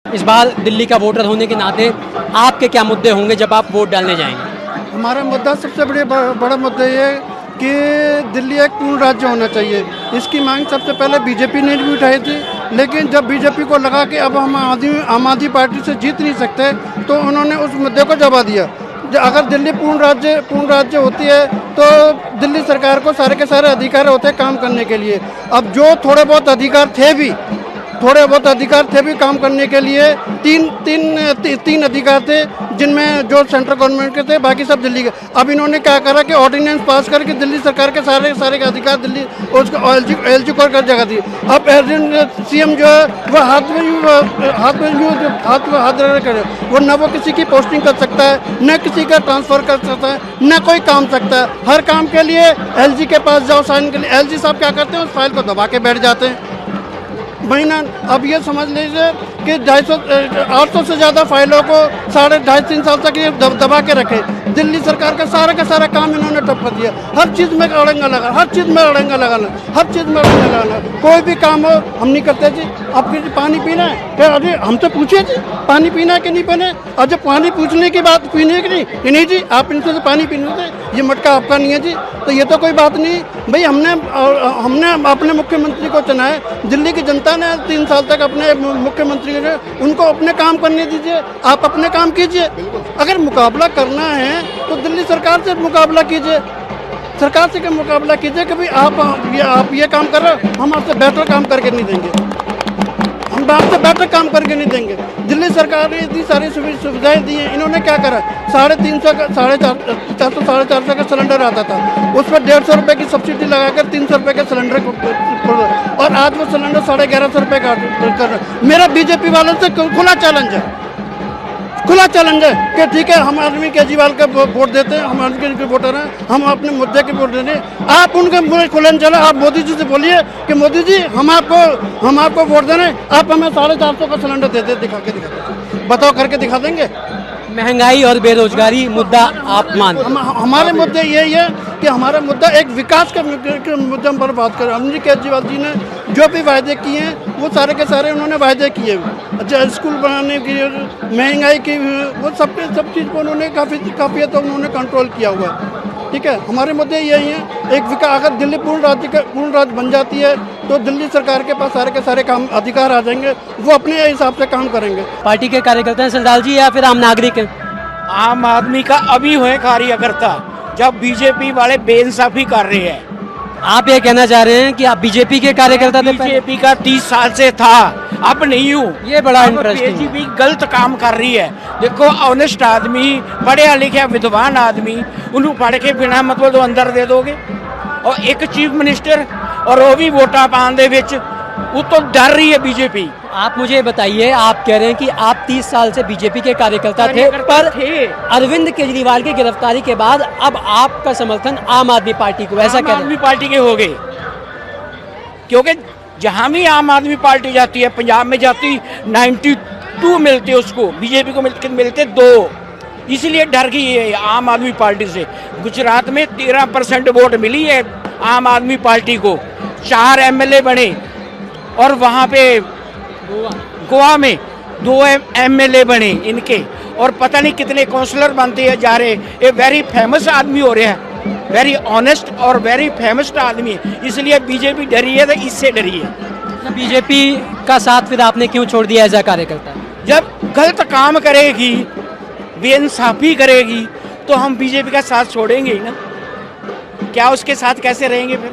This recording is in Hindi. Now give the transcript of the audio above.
इस बार दिल्ली का वोटर होने के नाते आपके क्या मुद्दे होंगे जब आप वोट डालने जाएंगे? हमारा मुद्दा सबसे बड़ा मुद्दा ये है कि दिल्ली एक पूर्ण राज्य होना चाहिए। इसकी मांग सबसे पहले बीजेपी ने भी उठाई थी, लेकिन जब बीजेपी को लगा कि अब हम आम आदमी पार्टी से जीत नहीं सकते, तो उन्होंने उस मुद्दे को दबा दिया। अगर दिल्ली पूर्ण राज्य होती है तो दिल्ली सरकार को सारे के सारे अधिकार होते हैं काम करने के लिए। अब जो थोड़े बहुत अधिकार थे भी काम करने के लिए, तीन अधिकार थे, जिनमें जो सेंट्रल गवर्नमेंट के थे, बाकी सब दिल्ली के। अब इन्होंने क्या करा कि ऑर्डिनेंस पास करके दिल्ली सरकार के सारे के अधिकार दिल्ली उसको एलजी को कर जगह दी। अब सीएम जो है वह हाथ करे, वो न वो किसी की पोस्टिंग कर सकता है, न किसी का ट्रांसफर कर सकता है, न कोई काम सकता है। हर काम के लिए एलजी के पास जाओ साइन के लिए। एलजी साहब क्या करते हैं, उस फाइल को दबा के बैठ जाते हैं महीना। अब ये समझ लीजिए कि 800 से ज़्यादा फाइलों को 2.5-3 साल तक ये दबा के रखे। दिल्ली सरकार का सारा काम इन्होंने ठप कर दिया। हर चीज़ में अड़ंगा लगाना। कोई भी काम हो हम नहीं करते जी। आपके पानी पीना है क्या? अरे हमसे पूछिए जी, पानी पीना है कि नहीं पीना है? और जब पानी पूछने की बात पीने की नहीं जी, आप इनसे तो पानी पीने थे, ये मटका आपका नहीं है जी। तो ये तो कोई बात नहीं भाई। हमने अपने मुख्यमंत्री को चुना है, दिल्ली की जनता ने 3 साल तक अपने मुख्यमंत्री ने, उनको अपने काम करने दीजिए। आप अपने काम कीजिए। अगर मुकाबला करना है तो दिल्ली सरकार से मुकाबला कीजिए, सरकार से क्या मुकाबला कीजिए कि भाई आप ये काम कर रहे हो, हम आपसे बेहतर काम करके नहीं देंगे, हम आपसे बेहतर काम करके नहीं देंगे। दिल्ली सरकार ने इतनी सारी सुविधाएं दी हैं। इन्होंने क्या करा, 350 का 450 का सिलेंडर आता था, उस पर 150 रुपये की सब्सिडी लगाकर 300 रुपये के सिलेंडर को, और आज वो सिलेंडर 1150 रुपये का कर रहा है। मेरा बीजेपी वालों से खुला चैलेंज है कि ठीक है, हम अरविंद केजरीवाल का वोट देते हैं, हम अरविंद के वोटर हैं, हम अपने मुद्दे के वोट देते हैं। आप उनके खुले चले, आप मोदी जी से बोलिए कि मोदी जी हम आपको वोट देने, आप हमें 450 का सिलेंडर देते, दिखाते बताओ, करके दिखा देंगे। महंगाई और बेरोजगारी मुद्दा आप मानते? हमारे मुद्दे यही है कि हमारा मुद्दा एक विकास के मुद्दे पर बात करें। अरविंद केजरीवाल जी ने जो भी वायदे किए हैं वो सारे के सारे उन्होंने वायदे किए। अच्छा, स्कूल बनाने की, महंगाई की, वो सब चीज़ को उन्होंने काफ़ी तो उन्होंने कंट्रोल किया हुआ है। ठीक है, हमारे मुद्दे यही हैं। एक विकास, अगर दिल्ली पूर्ण राज्य बन जाती है तो दिल्ली सरकार के पास सारे के सारे काम अधिकार आ जाएंगे, वो अपने हिसाब से काम करेंगे। पार्टी के कार्यकर्ता हैं सरदार जी या फिर आम नागरिक हैं? आम आदमी का अभी हुए कार्यकर्ता, जब बीजेपी वाले बेइंसाफी कर रहे हैं। आप ये कहना चाह रहे हैं कि आप बीजेपी के कार्यकर्ता थे? बीजेपी का 30 साल से था, अब नहीं हूँ। ये बड़ा इंटरेस्टिंग। बीजेपी गलत काम कर रही है। देखो, ऑनेस्ट आदमी, पढ़े लिखे विद्वान आदमी, उन्हें पढ़ के बिना मतलब तो अंदर दे दोगे, और एक चीफ मिनिस्टर और वो भी वोटा पाने दे विच, वो तो डर रही है बीजेपी। आप मुझे बताइए, आप कह रहे हैं कि आप 30 साल से बीजेपी के कार्यकर्ता थे, पर अरविंद केजरीवाल की गिरफ्तारी के बाद अब आपका समर्थन आम आदमी पार्टी को, ऐसा कह रहे हैं? आम आदमी पार्टी के हो गए, क्योंकि जहां भी आम आदमी पार्टी जाती है, पंजाब में जाती 92 मिलते उसको, बीजेपी को मिलते 2, इसलिए डर गई है आम आदमी पार्टी से। गुजरात में 13% वोट मिली है आम आदमी पार्टी को, 4 एमएलए बने, और वहाँ पे गोवा में 2 एमएलए बने इनके, और पता नहीं कितने काउंसलर बनते जा रहे। ये वेरी फेमस आदमी हो रहे हैं, वेरी ऑनेस्ट और वेरी फेमस आदमी है, इसलिए बीजेपी डरी है, तो इससे डरी है। बीजेपी का साथ फिर आपने क्यों छोड़ दिया एज अ कार्यकर्ता? जब गलत काम करेगी, बेइंसाफी करेगी, तो हम बीजेपी का साथ छोड़ेंगे ही ना। क्या उसके साथ कैसे रहेंगे फिर?